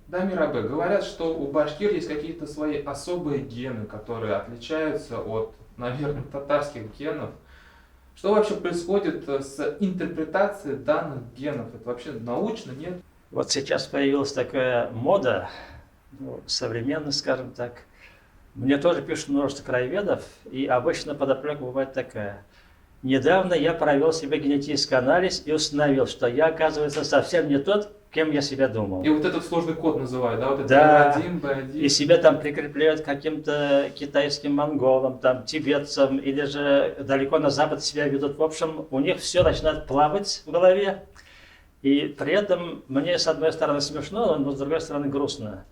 Дамир Абе, говорят, что у башкир есть какие-то свои особые гены, которые отличаются от, наверное, татарских генов. Что вообще происходит с интерпретацией данных генов? Это вообще научно, нет? Вот сейчас появилась такая мода, ну, современная, скажем так. Мне тоже пишут множество краеведов, и обычно подоплека бывает такая. Недавно я провел себе генетический анализ и установил, что я, оказывается, совсем не тот, кем я себя думал. И вот этот сложный код называют, да? Вот это Да, L1, B1. и себя там прикрепляют к каким-то китайским монголам, там, тибетцам, или же далеко на запад себя ведут. В общем, у них все начинает плавать в голове. И при этом мне, с одной стороны, смешно, но с другой стороны, грустно.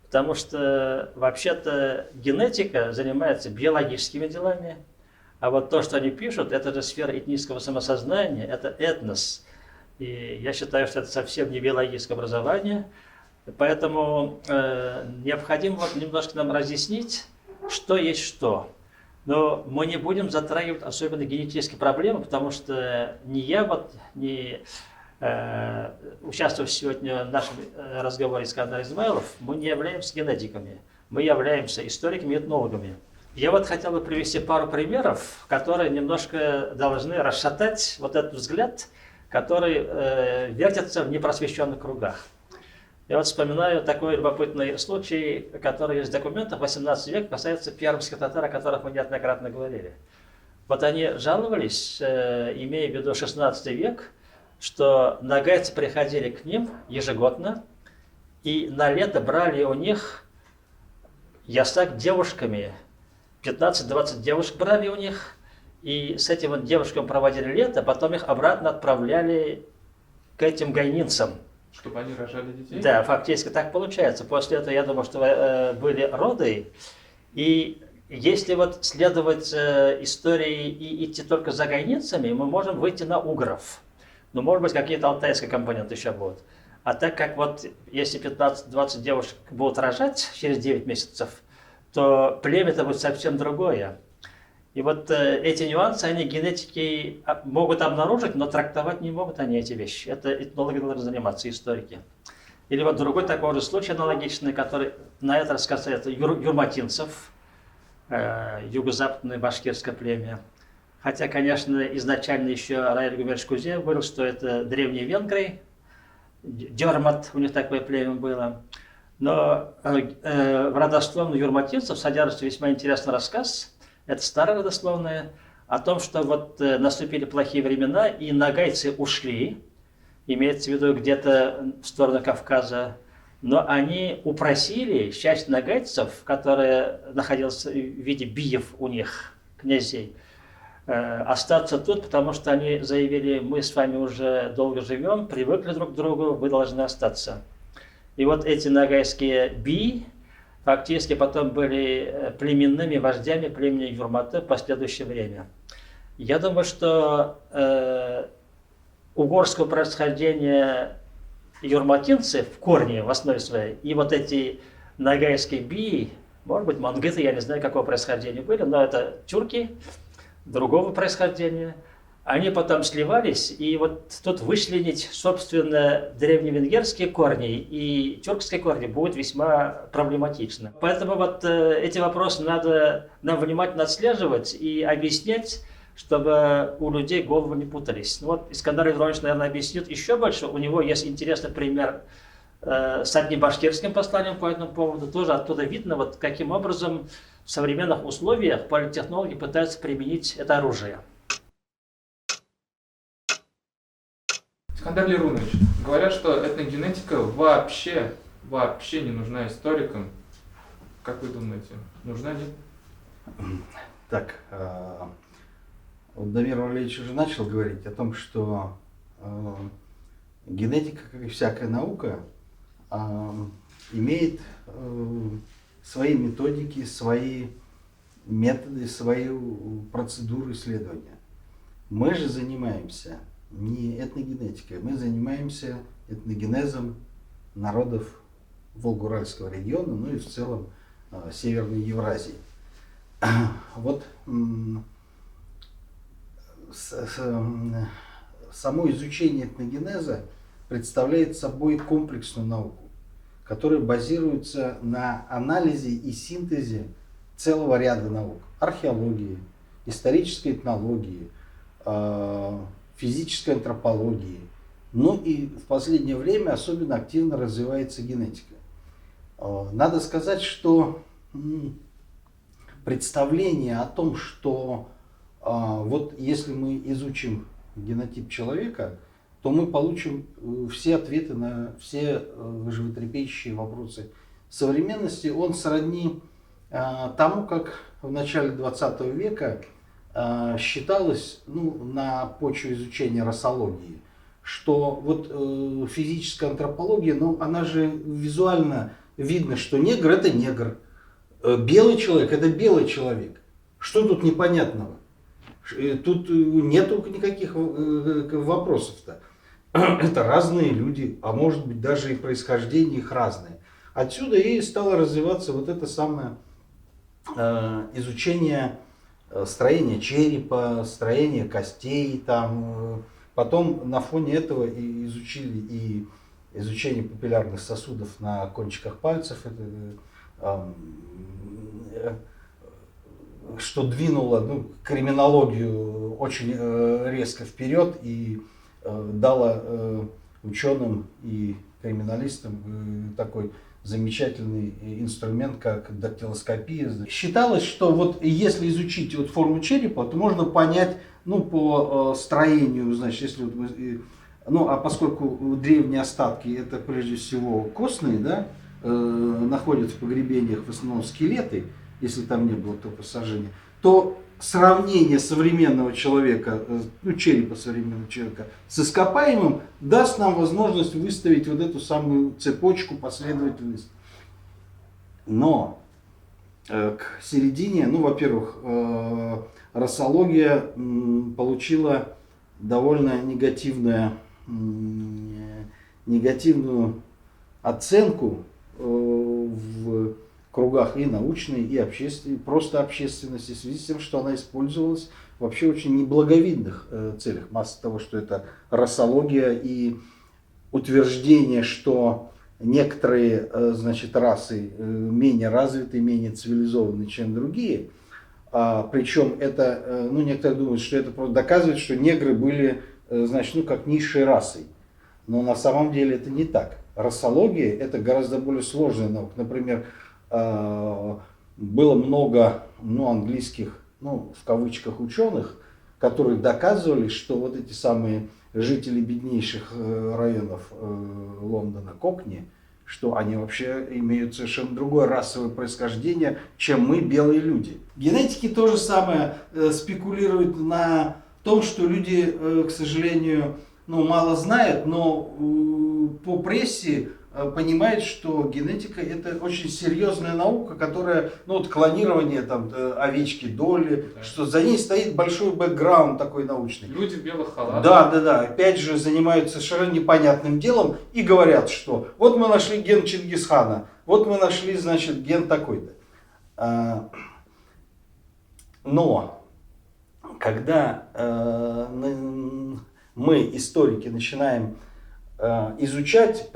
Потому что вообще-то генетика занимается биологическими делами, а вот то, что они пишут, это же сфера этнического самосознания, это этнос. И я считаю, что это совсем не биологическое образование. Поэтому необходимо вот немножко нам разъяснить, что есть что. Но мы не будем затрагивать особенно генетические проблемы, потому что ни я, вот, ни участвуя сегодня в нашем разговоре Искандер Измайлов, мы не являемся генетиками, мы являемся историками и этнологами. Я вот хотел бы привести пару примеров, которые немножко должны расшатать вот этот взгляд, который вертится в непросвещенных кругах. Я вот вспоминаю такой любопытный случай, который есть в документах 18 века, касается пермских татар, о которых мы неоднократно говорили. Вот они жаловались, имея в виду 16 век, что нагайцы приходили к ним ежегодно и на лето брали у них ясак девушками, 15-20 девушек брали у них, и с этим вот девушками проводили лето, потом их обратно отправляли к этим гайнинцам. Чтобы они рожали детей? Да, фактически так получается. После этого, я думаю, что были роды, и если вот следовать истории и идти только за гайницами, мы можем выйти на угров. Но, может быть, какие-то алтайские компоненты еще будут. А так как вот если 15-20 девушек будут рожать через 9 месяцев, то племя-то будет совсем другое. И вот эти нюансы, они генетики могут обнаружить, но трактовать не могут они эти вещи. Это этнологи должны заниматься, историки. Или вот другой такой же случай аналогичный, который на этот раз касается юрматинцев, юго-западное башкирское племя. Хотя, конечно, изначально еще Раиль Гумерш Кузев говорил, что это древние венгры, Дермат, у них такое племя было. Но в родословной юрматинцев содержится весьма интересный рассказ, это старая родословная, о том, что вот наступили плохие времена, и нагайцы ушли, имеется в виду где-то в сторону Кавказа, но они упросили часть нагайцев, которая находилась в виде биев у них, князей, остаться тут, потому что они заявили, мы с вами уже долго живем, привыкли друг к другу, вы должны остаться. И вот эти нагайские би фактически потом были племенными вождями племени Юрматы в последующее время. Я думаю, что угорского происхождения юрматинцы в корне, в основе своей, и вот эти нагайские би, может быть, мангыты, я не знаю, какого происхождения были, но это тюрки другого происхождения. Они потом сливались, и вот тут вычленить, собственно, древневенгерские корни и тюркские корни будет весьма проблематично. Поэтому вот эти вопросы надо нам внимательно отслеживать и объяснять, чтобы у людей головы не путались. Ну вот Искандар Иванович, наверное, объяснит еще больше. У него есть интересный пример с одним башкирским посланием по этому поводу. Тоже оттуда видно, вот каким образом в современных условиях политтехнологи пытаются применить это оружие. Искандар Лерунович, говорят, что этногенетика вообще не нужна историкам. Как вы думаете, нужна, нет? Так, вот Дамир Валерьевич уже начал говорить о том, что генетика, как и всякая наука, имеет свои методики, свои методы, свою процедуру исследования. Мы же занимаемся не этногенетикой, мы занимаемся этногенезом народов Волго-Уральского региона, ну и в целом Северной Евразии. Вот само изучение этногенеза представляет собой комплексную науку, которые базируются на анализе и синтезе целого ряда наук. Археологии, исторической этнологии, физической антропологии. Ну и в последнее время особенно активно развивается генетика. Надо сказать, что представление о том, что вот если мы изучим генотип человека, то мы получим все ответы на все животрепещущие вопросы современности. Он сродни тому, как в начале 20 века считалось, на почве изучения расологии, что вот физическая антропология, она же визуально видно, что негр это негр, белый человек это белый человек. Что тут непонятного? Тут нету никаких вопросов-то. Это разные люди, а может быть даже и происхождение их разное. Отсюда и стало развиваться вот это самое изучение строения черепа, строения костей. Потом на фоне этого и изучили и изучение папиллярных сосудов на кончиках пальцев. Что двинуло криминологию очень резко вперед и дало ученым и криминалистам такой замечательный инструмент, как дактилоскопия. Считалось, что вот если изучить вот форму черепа, то можно понять, по строению, значит, если вот мы, а поскольку древние остатки это прежде всего костные, да, находят в погребениях в основном скелеты, если там не было только сожжения, то сравнение современного человека, черепа современного человека с ископаемым даст нам возможность выставить вот эту самую цепочку, последовательность. Но к середине, во-первых, расология получила довольно негативную оценку в кругах и научной, и общественной, просто общественности, в связи с тем, что она использовалась вообще очень неблаговидных целях. Масса того, что это расология и утверждение, что некоторые, расы менее развиты, менее цивилизованы, чем другие. Причем это, некоторые думают, что это просто доказывает, что негры были, как низшей расой. Но на самом деле это не так. Расология это гораздо более сложная наука. Например, было много английских, в кавычках, ученых, которые доказывали, что вот эти самые жители беднейших районов Лондона, Кокни, что они вообще имеют совершенно другое расовое происхождение, чем мы, белые люди. Генетики то же самое спекулируют на том, что люди, к сожалению, мало знают, но по прессе понимает, что генетика это очень серьезная наука, которая, клонирование овечки Долли, да. Что за ней стоит большой бэкграунд такой научный. Люди в белых халатах. Да. Опять же занимаются совершенно непонятным делом и говорят, что вот мы нашли ген Чингисхана, вот мы нашли, ген такой-то. Но когда мы, историки, начинаем изучать,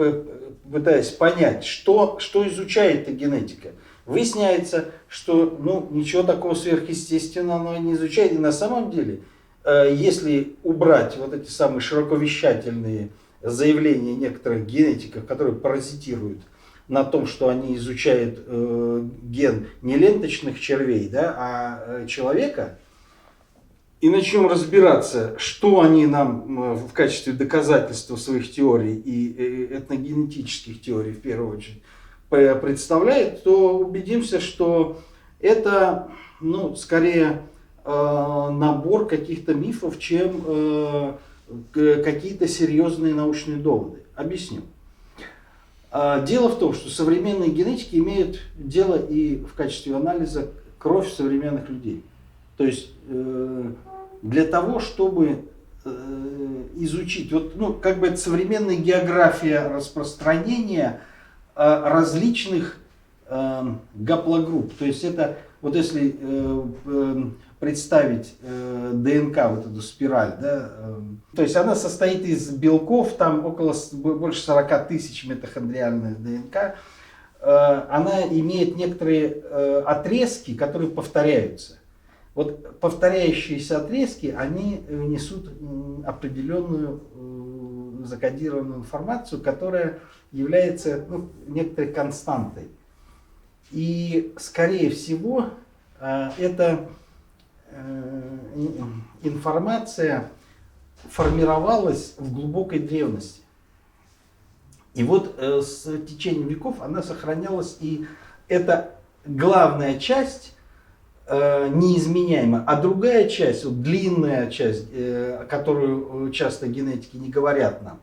пытаясь понять, что изучает эта генетика, выясняется, что ничего такого сверхъестественного она не изучает. И на самом деле, если убрать вот эти самые широковещательные заявления некоторых генетиков, которые паразитируют на том, что они изучают ген не ленточных червей, да, а человека, и начнем разбираться, что они нам в качестве доказательства своих теорий и этногенетических теорий в первую очередь представляют, то убедимся, что это скорее набор каких-то мифов, чем какие-то серьезные научные доводы. Объясню. Дело в том, что современные генетики имеют дело и в качестве анализа кровь современных людей. То есть для того, чтобы изучить, это современная география распространения различных гаплогрупп. То есть это, вот если представить ДНК, вот эту спираль, да, то есть она состоит из белков, там больше 40 тысяч митохондриальных ДНК. Она имеет некоторые отрезки, которые повторяются. Вот повторяющиеся отрезки, они несут определенную закодированную информацию, которая является некоторой константой. И, скорее всего, эта информация формировалась в глубокой древности. И вот с течением веков она сохранялась, и это главная часть неизменяема, а другая часть, вот длинная часть, которую часто генетики не говорят нам,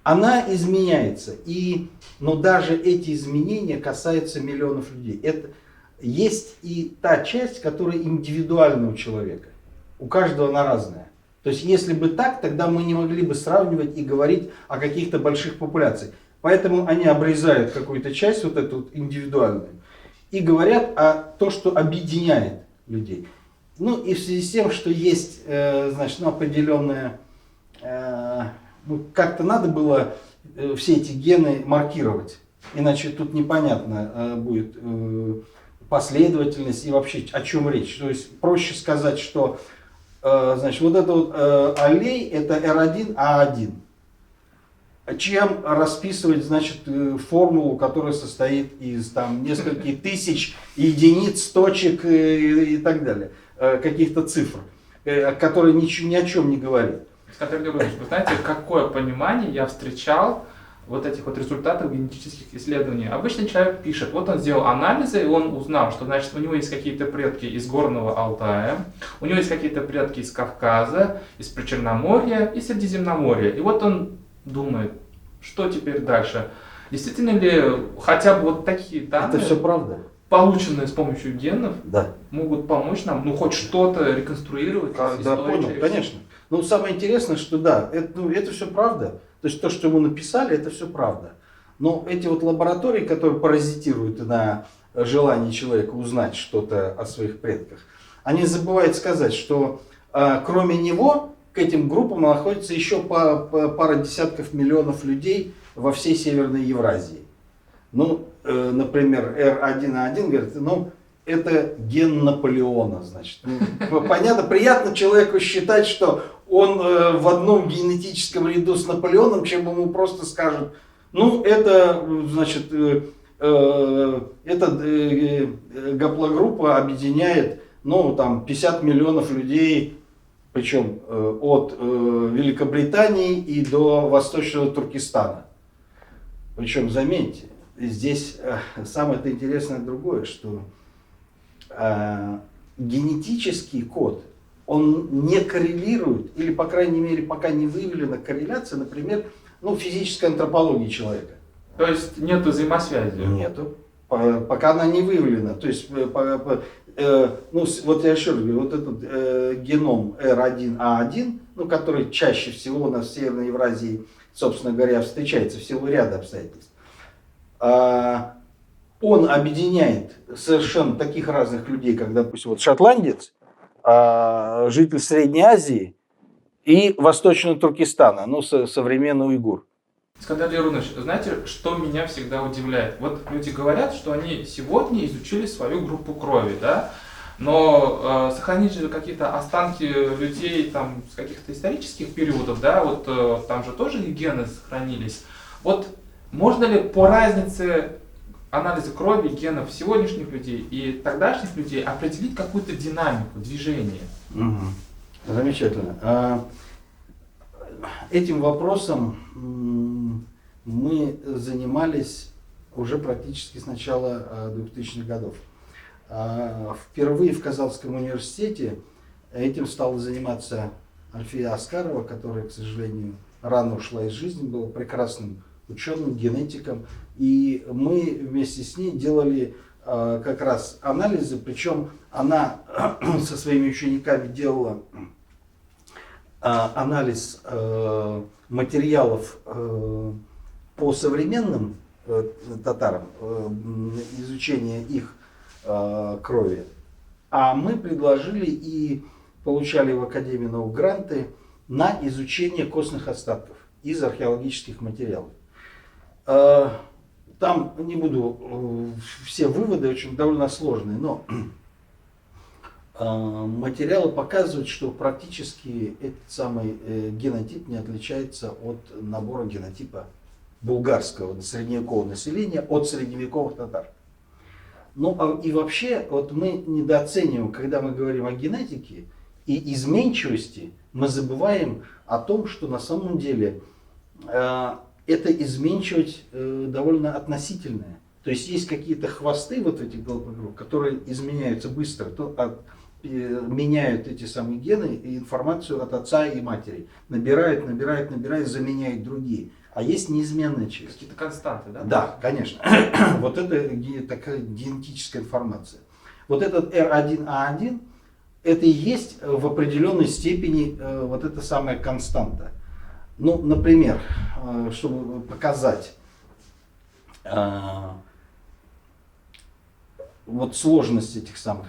она изменяется. Но даже эти изменения касаются миллионов людей. Есть и та часть, которая индивидуальна у человека. У каждого она разная. То есть, если бы так, тогда мы не могли бы сравнивать и говорить о каких-то больших популяциях. Поэтому они обрезают какую-то часть, вот эту вот индивидуальную, и говорят о том, что объединяет людей. Ну и в связи с тем, что есть, значит, определенная, как-то надо было все эти гены маркировать, иначе тут непонятно будет последовательность и вообще о чем речь. То есть проще сказать, что значит, вот это вот аллей это R1A1. Чем расписывать, значит, формулу, которая состоит из там нескольких тысяч единиц, точек и так далее, каких-то цифр, которые ни о чем не говорят. Скотер Георгиевич, вы знаете, какое понимание я встречал вот этих вот результатов генетических исследований. Обычный человек пишет, вот он сделал анализы, и он узнал, что, значит, у него есть какие-то предки из Горного Алтая, у него есть какие-то предки из Кавказа, из Причерноморья и Средиземноморья. И вот он думает, что теперь дальше? Действительно ли хотя бы вот такие данные, это все правда, полученные с помощью генов, да, могут помочь нам, хоть что-то реконструировать? Да, понял, конечно. Но самое интересное, что да, это все правда. То есть то, что мы написали, это все правда. Но эти вот лаборатории, которые паразитируют на желании человека узнать что-то о своих предках, они забывают сказать, что кроме него к этим группам находится еще пара десятков миллионов людей во всей Северной Евразии. Ну, например, R1A1 говорит, это ген Наполеона, значит. Понятно, приятно человеку считать, что он в одном генетическом ряду с Наполеоном, чем ему просто скажут, это, значит, эта гаплогруппа объединяет, 50 миллионов людей, причем от Великобритании и до Восточного Туркестана. Причем, заметьте, здесь самое-то интересное другое, что генетический код, он не коррелирует, или, по крайней мере, пока не выявлена корреляция, например, физической антропологии человека. То есть нету взаимосвязи? Нету. Пока она не выявлена. То есть, вот я еще раз говорю, вот этот геном R1A1, который чаще всего у нас в Северной Евразии, собственно говоря, встречается в силу ряда обстоятельств, он объединяет совершенно таких разных людей, как, допустим, вот шотландец, житель Средней Азии и Восточного Туркестана, современный уйгур. Скотер Георгиевич, знаете, что меня всегда удивляет? Вот люди говорят, что они сегодня изучили свою группу крови, да? Но сохранить же какие-то останки людей там, с каких-то исторических периодов, да, вот там же тоже и гены сохранились. Вот можно ли по разнице анализа крови, генов сегодняшних людей и тогдашних людей определить какую-то динамику движения? Угу. Замечательно. Этим вопросом мы занимались уже практически с начала 2000-х годов. Впервые в Казанском университете этим стала заниматься Альфия Аскарова, которая, к сожалению, рано ушла из жизни, была прекрасным ученым, генетиком. И мы вместе с ней делали как раз анализы, причем она со своими учениками делала анализ материалов по современным татарам, изучение их крови. А мы предложили и получали в Академии наук гранты на изучение костных остатков из археологических материалов. Там не буду, все выводы очень довольно сложные, но материалы показывают, что практически этот самый генотип не отличается от набора генотипа булгарского средневекового населения от средневековых татар. Ну и вообще, вот мы недооцениваем, когда мы говорим о генетике и изменчивости, мы забываем о том, что на самом деле эта изменчивость довольно относительная. То есть есть какие-то хвосты вот этих головокружек, которые изменяются быстро, меняют эти самые гены и информацию от отца и матери. Набирают, заменяют другие. А есть неизменная часть. Какие-то константы, да? Да, конечно. Вот это такая генетическая информация. Вот этот R1A1, это и есть в определенной степени вот эта самая константа. Ну, например, чтобы показать вот сложность этих самых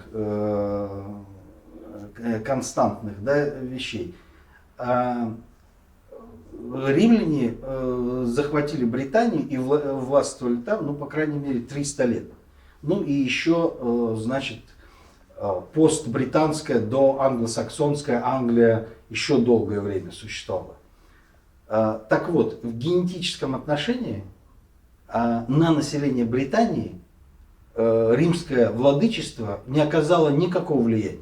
константных, да, вещей. Римляне захватили Британию и властвовали там, ну, по крайней мере, 300 лет. Ну и еще, значит, постбританская до англосаксонская Англия еще долгое время существовала. Так вот, в генетическом отношении на население Британии римское владычество не оказало никакого влияния.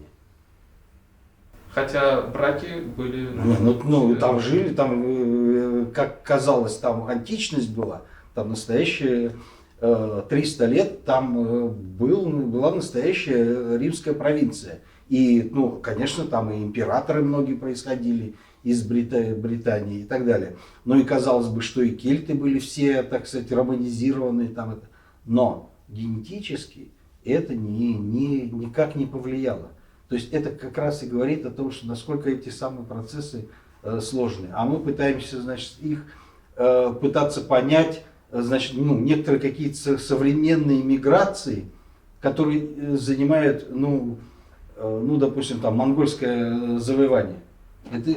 Хотя браки были... Ну, там жили, там, как казалось, там античность была, там настоящая 300 лет, там была настоящая римская провинция. И, ну, конечно, там и императоры многие происходили из Британии и так далее. Ну и казалось бы, что и кельты были все, так сказать, романизированные. Там это. Но генетически это никак не повлияло. То есть это как раз и говорит о том, что насколько эти самые процессы сложные. А мы пытаемся, значит, их пытаться понять, значит, ну, некоторые какие-то современные миграции, которые занимают, допустим, там монгольское завоевание. Это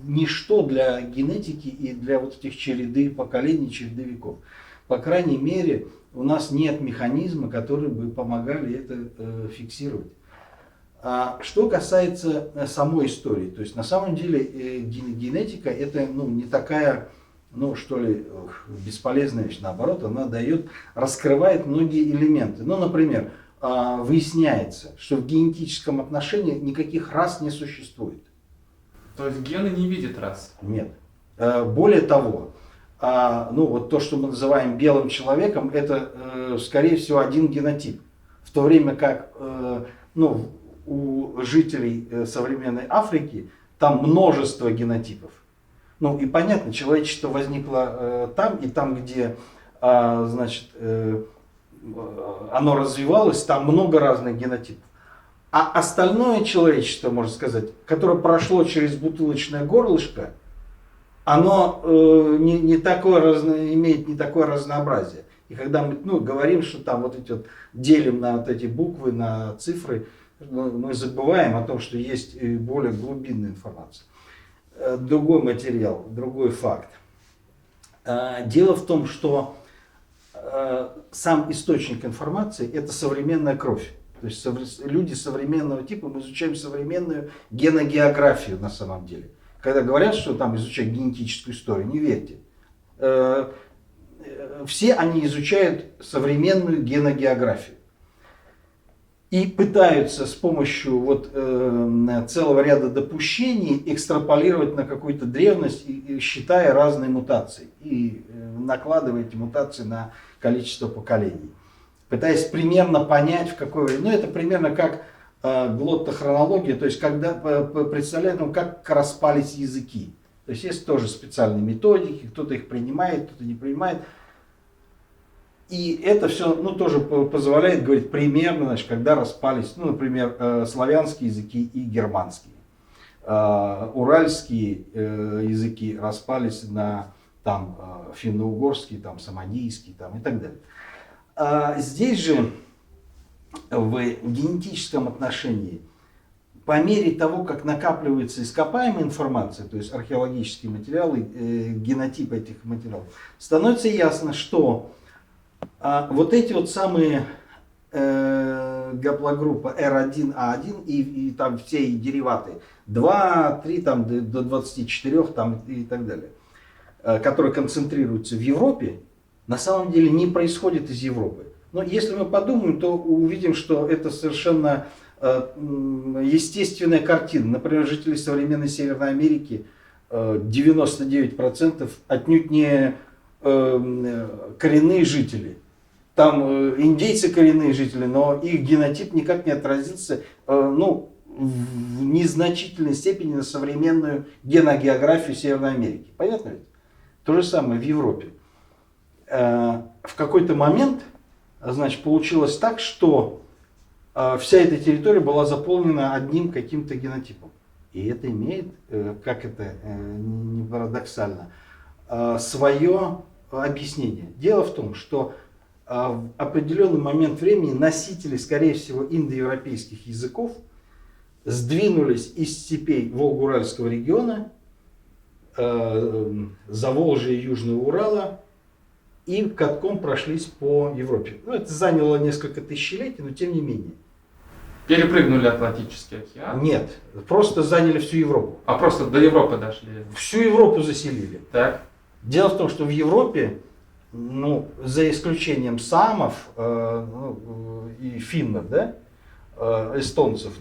ничто для генетики и для вот этих череды поколений, череды веков. По крайней мере, у нас нет механизма, который бы помогали это фиксировать. А что касается самой истории, то есть на самом деле генетика это не такая, бесполезная вещь, наоборот, она раскрывает многие элементы. Ну, например, выясняется, что в генетическом отношении никаких рас не существует. То есть гены не видят рас? Нет. Более того, вот то, что мы называем белым человеком, это, скорее всего, один генотип. В то время как, у жителей современной Африки там множество генотипов. Ну и понятно, человечество возникло там, и там, где, оно развивалось, там много разных генотипов. А остальное человечество, можно сказать, которое прошло через бутылочное горлышко, оно имеет не такое разнообразие. И когда мы говорим, что там делим на вот эти буквы, на цифры, мы забываем о том, что есть более глубинная информация. Другой материал, другой факт. Дело в том, что сам источник информации – это современная кровь. То есть люди современного типа, мы изучаем современную геногеографию на самом деле. Когда говорят, что там изучают генетическую историю, не верьте. Все они изучают современную геногеографию. И пытаются с помощью целого ряда допущений экстраполировать на какую-то древность, считая разные мутации. И накладывая эти мутации на количество поколений. Пытаясь примерно понять, в какое время. Это примерно как глоттохронология, то есть когда представляем, как распались языки. То есть есть тоже специальные методики, кто-то их принимает, кто-то не принимает. И это все тоже позволяет говорить примерно, когда распались, например, славянские языки и германские. Уральские языки распались на там финно-угорский, там самодийский, там и так далее. Здесь же в генетическом отношении, по мере того, как накапливается ископаемая информация, то есть археологические материалы, генотип этих материалов, становится ясно, что вот эти вот самые гаплогруппа R1A1 и там все дериваты 2, 3 там, до 24 там, и так далее, которые концентрируются в Европе, на самом деле не происходят из Европы. Но если мы подумаем, то увидим, что это совершенно естественная картина. Например, жители современной Северной Америки 99% отнюдь не коренные жители. Там индейцы коренные жители, но их генотип никак не отразился в незначительной степени на современную геногеографию Северной Америки. Понятно ведь? То же самое в Европе. В какой-то момент, значит, получилось так, что вся эта территория была заполнена одним каким-то генотипом. И это имеет, как это не парадоксально, свое объяснение. Дело в том, что в определенный момент времени носители, скорее всего, индоевропейских языков сдвинулись из степей Волго-Уральского региона, Заволжья и Южного Урала, и катком прошлись по Европе. Ну, это заняло несколько тысячелетий, но тем не менее. Перепрыгнули Атлантический океан? Нет, просто заняли всю Европу. А просто до Европы дошли? Всю Европу заселили. Так. Дело в том, что в Европе, за исключением саамов и финнов, да, эстонцев,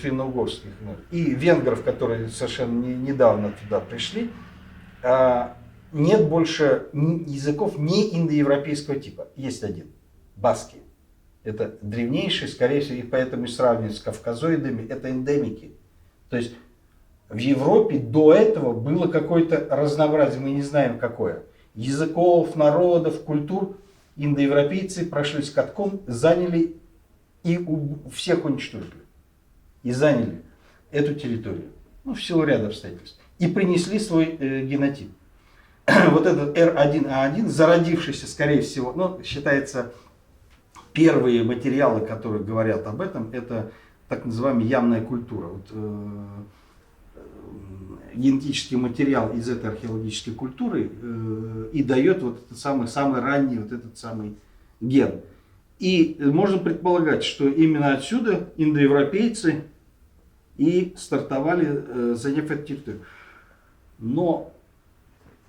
финно-угорских, и венгров, которые совершенно недавно туда пришли, нет больше языков не индоевропейского типа. Есть один – баски. Это древнейший, скорее всего, и поэтому и сравнивать с кавказоидами, это эндемики. То есть в Европе до этого было какое-то разнообразие, мы не знаем какое. Языков, народов, культур. Индоевропейцы прошлись катком, заняли и всех уничтожили. И заняли эту территорию. В силу ряда обстоятельств. И принесли свой генотип. Вот этот R1A1, зародившийся, скорее всего, считается, первые материалы, которые говорят об этом, это так называемая ямная культура. Генетический материал из этой археологической культуры и дает вот этот самый ранний вот этот самый ген. И можно предполагать, что именно отсюда индоевропейцы и стартовали, заняв эту территорию. Но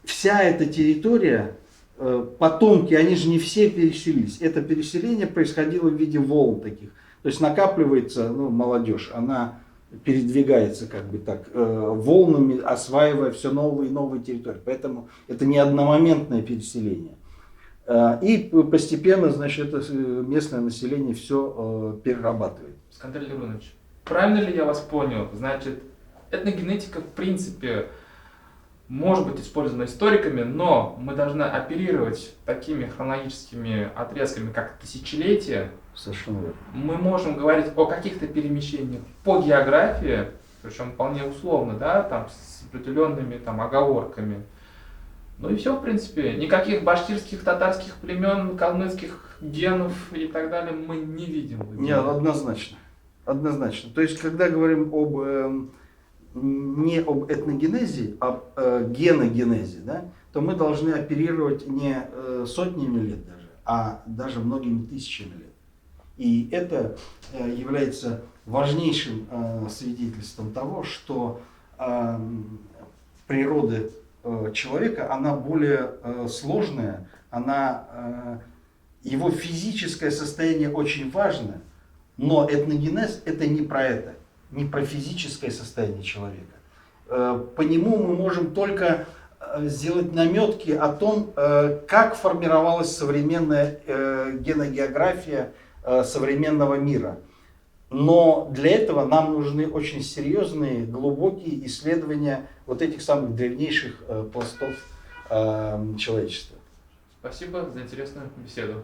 вся эта территория, потомки, они же не все переселились. Это переселение происходило в виде волн таких. То есть накапливается молодежь, она передвигается волнами, осваивая все новые и новые территории. Поэтому это не одномоментное переселение. И постепенно, значит, это местное население все перерабатывает. Скандаль Леронович, правильно ли я вас понял? Значит, этногенетика в принципе может быть использована историками, но мы должны оперировать такими хронологическими отрезками, как тысячелетия. Совершенно верно. Мы можем говорить о каких-то перемещениях по географии, причем вполне условно, да, там с определенными оговорками. И все, в принципе. Никаких башкирских, татарских племен, калмыцких генов и так далее мы не видим. Нет, однозначно. Однозначно. То есть, когда говорим не об этногенезе, а геногенезе, да, то мы должны оперировать не сотнями лет даже, а даже многими тысячами лет. И это является важнейшим свидетельством того, что природа человека, она более сложная, его физическое состояние очень важно, но этногенез это не про это, не про физическое состояние человека. По нему мы можем только сделать наметки о том, как формировалась современная геногеография современного мира. Но для этого нам нужны очень серьезные, глубокие исследования вот этих самых древнейших пластов человечества. Спасибо за интересную беседу.